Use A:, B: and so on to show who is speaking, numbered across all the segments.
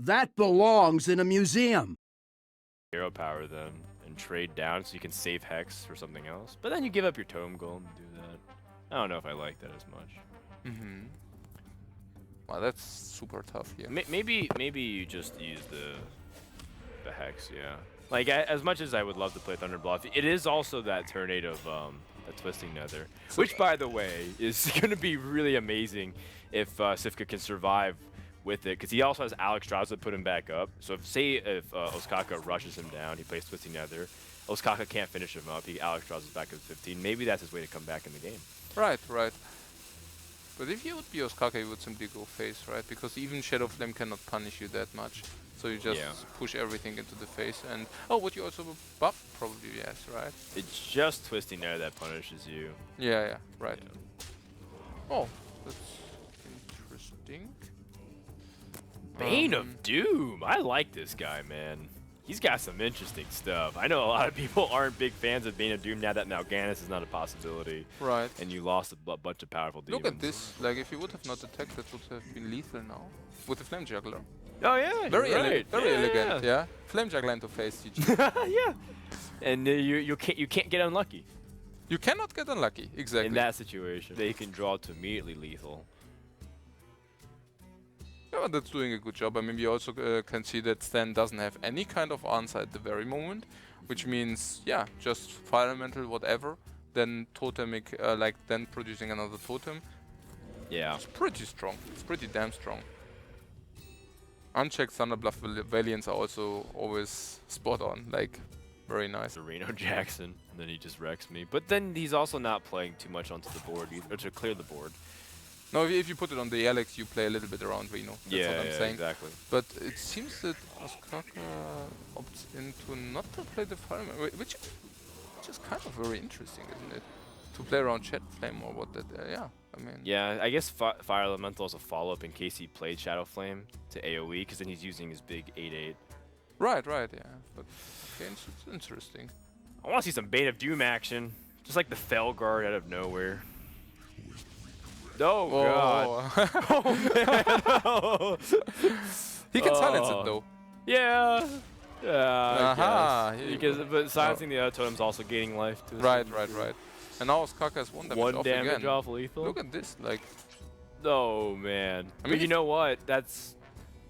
A: That belongs in a museum.
B: Hero power then and trade down so you can save Hex for something else. But then you give up your Tome Golem to do that. I don't know if I like that as much.
C: Well, that's super tough here.
B: Maybe you just use the Hex, yeah. Like, as much as I would love to play Thunder Bluff, it is also that Tornado of that Twisting Nether, which, by the way, is going to be really amazing if Sifka can survive with it, because he also has Alex Strauss to put him back up. So if Oskaka rushes him down, he plays Twisting Nether. Oskaka can't finish him up. Alex Strauss is back at 15. Maybe that's his way to come back in the game.
C: Right. But if you would be Oskaka, you would simply go face, right? Because even Shadow Flame cannot punish you that much. So you just push everything into the face. And would you also buff? Probably yes, right?
B: It's just Twisting Nether that punishes you.
C: Yeah, right. Yeah. Oh, that's interesting.
B: Bane of Doom. I like this guy, man. He's got some interesting stuff. I know a lot of people aren't big fans of Bane of Doom now that Mal'Ganis is not a possibility.
C: Right.
B: And you lost a bunch of powerful demons.
C: Look at this. Like, if you would have not attacked, that would have been lethal now. With the Flame Juggler.
B: Oh, yeah.
C: Very elegant,
B: yeah.
C: yeah. Flame Juggler into face, GG.
B: Yeah. And you can't get unlucky.
C: You cannot get unlucky, exactly.
B: In that situation. They can draw to immediately lethal.
C: Yeah, that's doing a good job. I mean, we also can see that Stan doesn't have any kind of answer at the very moment, which means, yeah, just Fire Elemental, whatever, then Totemic, then producing another Totem.
B: Yeah.
C: It's pretty strong. It's pretty damn strong. Unchecked Thunder Bluff Valiants are also always spot on, like, very nice.
B: Reno Jackson, and then he just wrecks me. But then he's also not playing too much onto the board, either, to clear the board.
C: No, if you put it on the Alex, you play a little bit around Reno. That's what I'm saying.
B: Exactly.
C: But it seems that Oskaka opts into not to play the Fireman, which is kind of very interesting, isn't it? To play around Shadow Flame or what that, yeah, I mean...
B: Yeah, I guess Fire Elemental is a follow-up in case he played Shadow Flame to AoE, because then he's using his big 8/8.
C: Right, yeah. But, okay, it's interesting.
B: I want to see some Bane of Doom action. Just like the Felguard out of nowhere. Oh, God.
C: Oh, man. He can silence it, though.
B: Yeah.
C: Aha.
B: But silencing the other totem's also gaining life, too.
C: Right. And now Oskaka has one damage
B: again. Off lethal.
C: Look at this, like...
B: Oh, man. I mean, but you know what?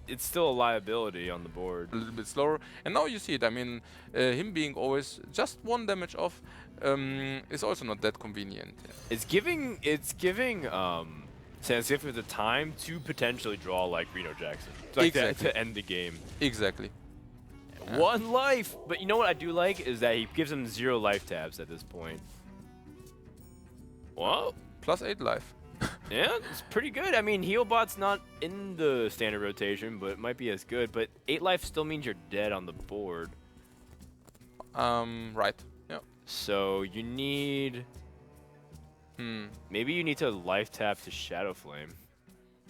B: It's still a liability on the board.
C: A little bit slower. And now you see it. I mean, him being always just one damage off is also not that convenient. Yeah.
B: It's giving Stancifka the time to potentially draw like Reno Jackson. Like to end the game.
C: Exactly.
B: Yeah. One life! But you know what I do like is that he gives him 0 life tabs at this point. Well,
C: plus 8 life.
B: Yeah, it's pretty good. I mean, Healbot's not in the standard rotation, but it might be as good. But 8 life still means you're dead on the board.
C: Right. Yeah.
B: So you need... Maybe you need to life tap to Shadow Flame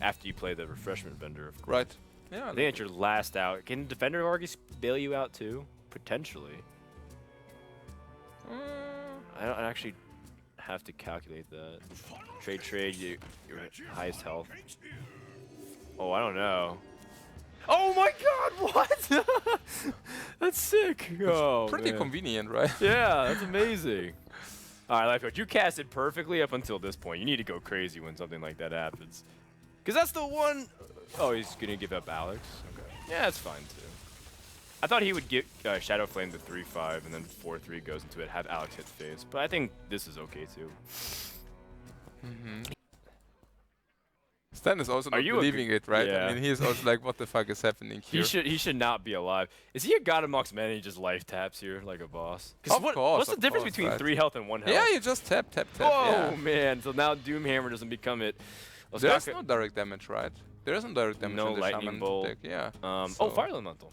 B: after you play the Refreshment Vendor, of course.
C: Right. Yeah.
B: I think it's your last out. Can Defender of Argus bail you out too? Potentially. I don't actually have to calculate that. Trade, your highest health. Oh, I don't know. Oh my God, what? That's sick. Oh,
C: pretty convenient, right?
B: Yeah, that's amazing. All right, Lifecoach, you cast it perfectly up until this point. You need to go crazy when something like that happens. Because that's the one... Oh, he's going to give up Alex? Okay. Yeah, that's fine, too. I thought he would get Shadow Flame to 3/5 and then 4/3 goes into it, have Alex hit face. But I think this is okay, too.
C: Stan is also not believing it, right?
B: Yeah.
C: I mean, he is also like, what the fuck is happening here?
B: He should not be alive. Is he a god amongst men and he just life taps here like a boss?
C: Of course.
B: What's the difference between 3 health and 1 health?
C: Yeah, you just tap.
B: Oh, man. So now Doomhammer doesn't become it.
C: There's no direct damage, right? There isn't direct damage in the
B: lightning
C: Shaman
B: bolt.
C: deck, yeah.
B: Oh, Fire Elemental.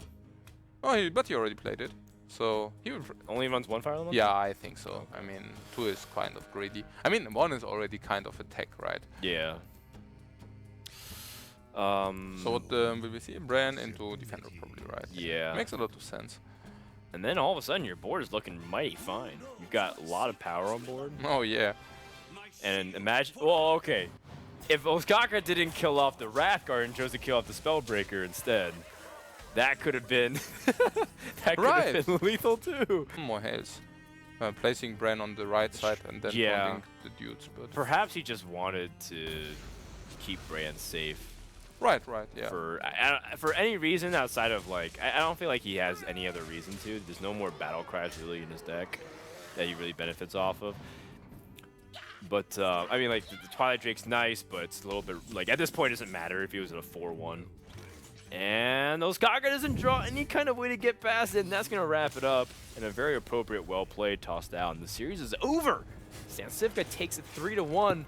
C: Oh, but he already played it. So he would
B: only runs 1 Fire Elemental?
C: Yeah, I think so. I mean, 2 is kind of greedy. I mean, 1 is already kind of a tech, right?
B: Yeah.
C: So what will we see? Bran into Defender probably, right?
B: Yeah.
C: Makes a lot of sense.
B: And then all of a sudden your board is looking mighty fine. You've got a lot of power on board.
C: Oh yeah.
B: And imagine, well, okay. If Oskaka didn't kill off the Wrathguard and chose to kill off the Spellbreaker instead, That could have been that could
C: Right.
B: have been lethal too.
C: More health. Placing Bran on the right side and then
B: Yeah.
C: taunting the dudes. But
B: Perhaps he just wanted to keep Bran safe.
C: right, yeah.
B: For any reason outside of like, I don't feel like he has any other reason to. There's no more battle cries really in his deck that he really benefits off of. But I mean, like the Twilight Drake's nice, but it's a little bit like at this point it doesn't matter if he was at a 4-1. And Osaka doesn't draw any kind of way to get past it, and that's gonna wrap it up in a very appropriate, well played toss down. The series is over. Stancifka takes it 3-1.